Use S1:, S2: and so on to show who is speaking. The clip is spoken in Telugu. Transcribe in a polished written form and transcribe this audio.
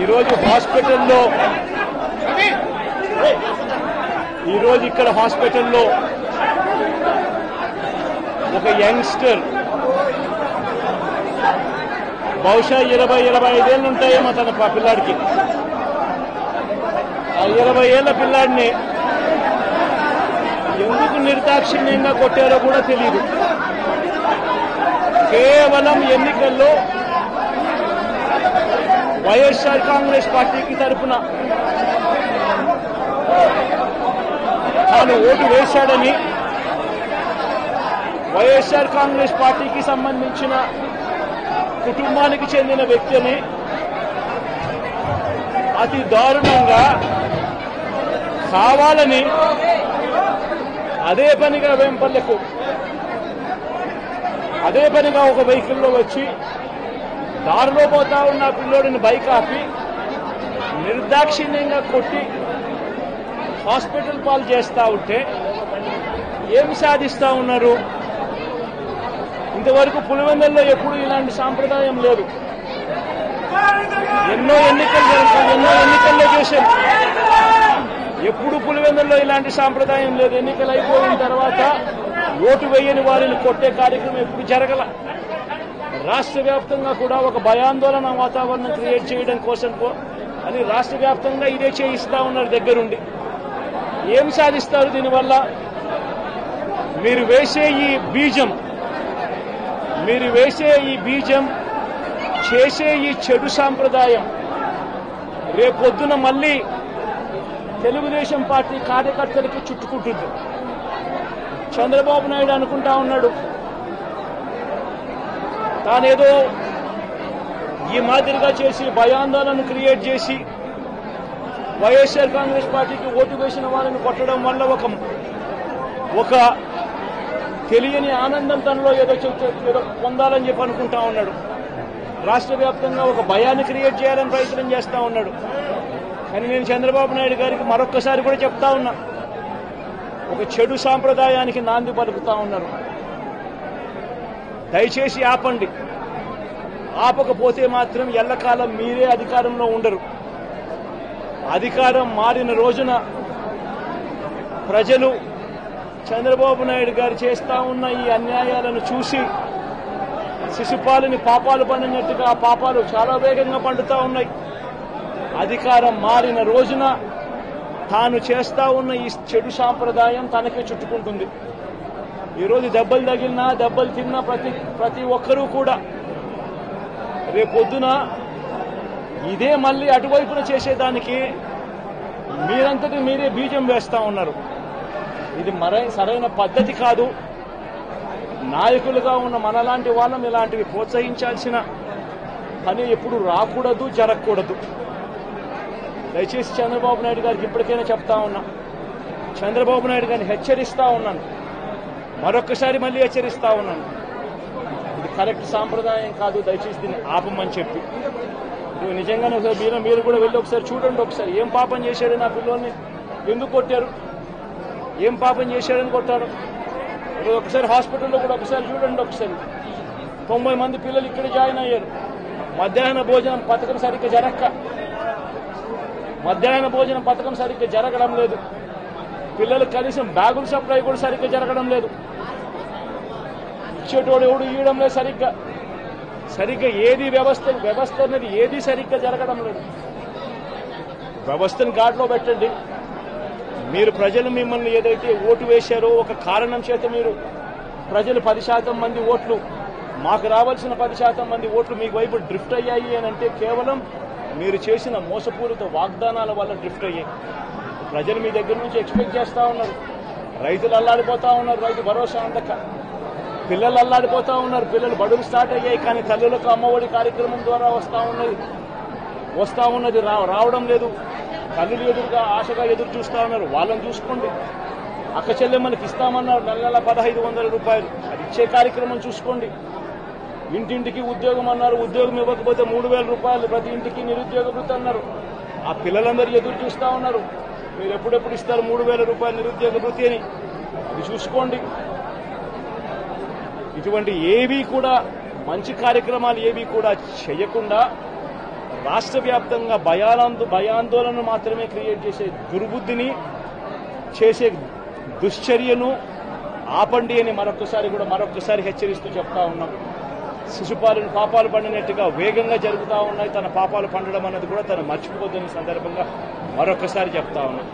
S1: ఈరోజు ఇక్కడ హాస్పిటల్లో ఒక యంగ్స్టర్ బహుశా 20-25 ఏళ్ళు ఉంటాయేమో తన పిల్లాడికి. ఆ 20 ఏళ్ల పిల్లాడిని ఎందుకు నిర్దాక్షిణ్యంగా కొట్టారో కూడా తెలియదు. కేవలం ఎన్నికల్లో వైఎస్ఆర్ కాంగ్రెస్ పార్టీకి తరఫున తాను ఓటు వేశాడని, వైఎస్ఆర్ కాంగ్రెస్ పార్టీకి సంబంధించిన కుటుంబానికి చెందిన వ్యక్తిని అతి దారుణంగా కావాలని అదే పనిగా వేంపల్లెకు ఒక వెహికల్లో వచ్చి దారిలో పోతా ఉన్న పిల్లోడిని బైక్ ఆపి నిర్దాక్షిణ్యంగా కొట్టి హాస్పిటల్ పాలు చేస్తా ఉంటే ఏమి సాధిస్తా ఉన్నారు? ఇంతవరకు పులివెందుల్లో ఎప్పుడు ఇలాంటి సాంప్రదాయం లేదు. ఎన్నో ఎన్నికల్లో చూశాం. ఎప్పుడు పులివెందుల్లో ఇలాంటి సాంప్రదాయం లేదు. ఎన్నికలు అయిపోయిన తర్వాత ఓటు వేయని వారిని కొట్టే కార్యక్రమం ఎప్పుడు జరగల. రాష్ట్ర వ్యాప్తంగా కూడా ఒక భయాందోళన వాతావరణం క్రియేట్ చేయడం కోసం అని రాష్ట్ర వ్యాప్తంగా ఇదే చేయిస్తా ఉన్నారు దగ్గరుండి. ఏం సాధిస్తారు దీనివల్ల? మీరు వేసే ఈ బీజం చేసే ఈ చెడు సాంప్రదాయం రేపొద్దున మళ్ళీ తెలుగుదేశం పార్టీ కార్యకర్తలకి చుట్టుకుంటుంది. చంద్రబాబు నాయుడు అనుకుంటా ఉన్నాడు తానేదో ఈ మాదిరిగా చేసి భయాందోళన క్రియేట్ చేసి వైఎస్ఆర్ కాంగ్రెస్ పార్టీకి ఓటు వేసిన వారిని కొట్టడం వల్ల ఒక తెలియని ఆనందం తనలో ఏదో పొందాలని చెప్పి అనుకుంటా ఉన్నాడు. రాష్ట్ర వ్యాప్తంగా ఒక భయాన్ని క్రియేట్ చేయాలని ప్రయత్నం చేస్తా ఉన్నాడు. కానీ నేను చంద్రబాబు నాయుడు గారికి మరొక్కసారి కూడా చెప్తా ఉన్నా, ఒక చెడు సాంప్రదాయానికి నాంది పలుకుతా ఉన్నారు. దయచేసి ఆపండి. ఆపకపోతే మాత్రం ఎల్లకాలం మీరే అధికారంలో ఉండరు. అధికారం మారిన రోజున ప్రజలు చంద్రబాబు నాయుడు గారు చేస్తా ఉన్న ఈ అన్యాయాలను చూసి శిశుపాలని పాపాలు పండినట్టుగా ఆ పాపాలు చాలా వేగంగా పండుతా ఉన్నాయి. అధికారం మారిన రోజున తాను చేస్తా ఉన్న ఈ చెడు సాంప్రదాయం తనకే చుట్టుకుంటుంది. ఈరోజు దెబ్బలు తగిలినా దెబ్బలు తిన్నా ప్రతి ఒక్కరూ కూడా రేపొద్దున ఇదే మళ్ళీ అటువైపున చేసేదానికి మీరంతటి మీరే బీజం వేస్తా ఉన్నారు. ఇది సరైన పద్ధతి కాదు. నాయకులుగా ఉన్న మనలాంటి వాళ్ళం ఇలాంటివి ప్రోత్సహించాల్సిన పని ఎప్పుడు రాకూడదు, జరగకూడదు. దయచేసి చంద్రబాబు నాయుడు గారికి ఇప్పటికైనా చెప్తా ఉన్నా, చంద్రబాబు నాయుడు గారిని హెచ్చరిస్తా ఉన్నాను, మరొక్కసారి మళ్ళీ హెచ్చరిస్తా ఉన్నాను. ఇది కరెక్ట్ సాంప్రదాయం కాదు, దయచేసి దీన్ని ఆపమని చెప్పి. నిజంగానే మీరు కూడా వెళ్ళి ఒకసారి చూడండి. ఒకసారి ఏం పాపం చేశాడు నా పిల్లల్ని, ఎందుకు కొట్టారు, ఏం పాపం చేశాడని కొట్టారు. ఒకసారి హాస్పిటల్లో కూడా ఒకసారి చూడండి. ఒకసారి 90 మంది పిల్లలు ఇక్కడ జాయిన్ అయ్యారు. మధ్యాహ్న భోజనం పథకం సరిగ్గా జరగడం లేదు. పిల్లలు కనీసం బ్యాగుల సప్లై కూడా సరిగ్గా జరగడం లేదు. ఇచ్చేటోడు ఎవడు ఇవ్వడం లేదు సరిగ్గా ఏది వ్యవస్థ అనేది ఏది సరిగ్గా జరగడం లేదు. వ్యవస్థను గాడిలో పెట్టండి. మీరు ప్రజలు మిమ్మల్ని ఏదైతే ఓటు వేశారో ఒక కారణం చేత మీరు ప్రజలు 10% మంది ఓట్లు, మాకు రావాల్సిన 10% మంది ఓట్లు మీకు వైపు డ్రిఫ్ట్ అయ్యాయి అని అంటే కేవలం మీరు చేసిన మోసపూరిత వాగ్దానాల వల్ల డ్రిఫ్ట్ అయ్యాయి. ప్రజలు మీ దగ్గర నుంచి ఎక్స్పెక్ట్ చేస్తా ఉన్నారు. రైతులు అల్లాడిపోతా ఉన్నారు, రైతు భరోసా అందక. పిల్లలు అల్లాడిపోతా ఉన్నారు, పిల్లలు బడులు స్టార్ట్ అయ్యాయి, కానీ తల్లులకు అమ్మఒడి కార్యక్రమం ద్వారా వస్తా ఉన్నది రావడం లేదు. తల్లులు ఎదురుగా ఆశగా ఎదురు చూస్తా ఉన్నారు. వాళ్ళని చూసుకోండి. అక్క చెల్లెమ్మలకి ఇస్తామన్నారు నెల 1500 రూపాయలు, అది ఇచ్చే కార్యక్రమం చూసుకోండి. ఇంటింటికి ఉద్యోగం అన్నారు, ఉద్యోగం ఇవ్వకపోతే 3000 రూపాయలు ప్రతి ఇంటికి నిరుద్యోగ వృత్తి అన్నారు. ఆ పిల్లలందరూ ఎదురు చూస్తా ఉన్నారు, మీరు ఎప్పుడెప్పుడు ఇస్తారు 3000 రూపాయలు నిరుద్యోగ వృత్తి అని. అది చూసుకోండి. ఇటువంటి ఏవి కూడా మంచి కార్యక్రమాలు ఏవి కూడా చేయకుండా రాష్ట్ర వ్యాప్తంగా భయాందోళన మాత్రమే క్రియేట్ చేసే దుర్బుద్ధిని చేసే దుశ్చర్యను ఆపండి అని మరొకసారి హెచ్చరిస్తూ చెప్తా ఉన్నాం. శిశుపాలను పాపాలు పండినట్టుగా వేగంగా జరుగుతూ ఉన్నాయి. తన పాపాలు పండడం అన్నది కూడా తను మర్చిపోతున్న సందర్భంగా మరొకసారి చెప్తా ఉన్నాం.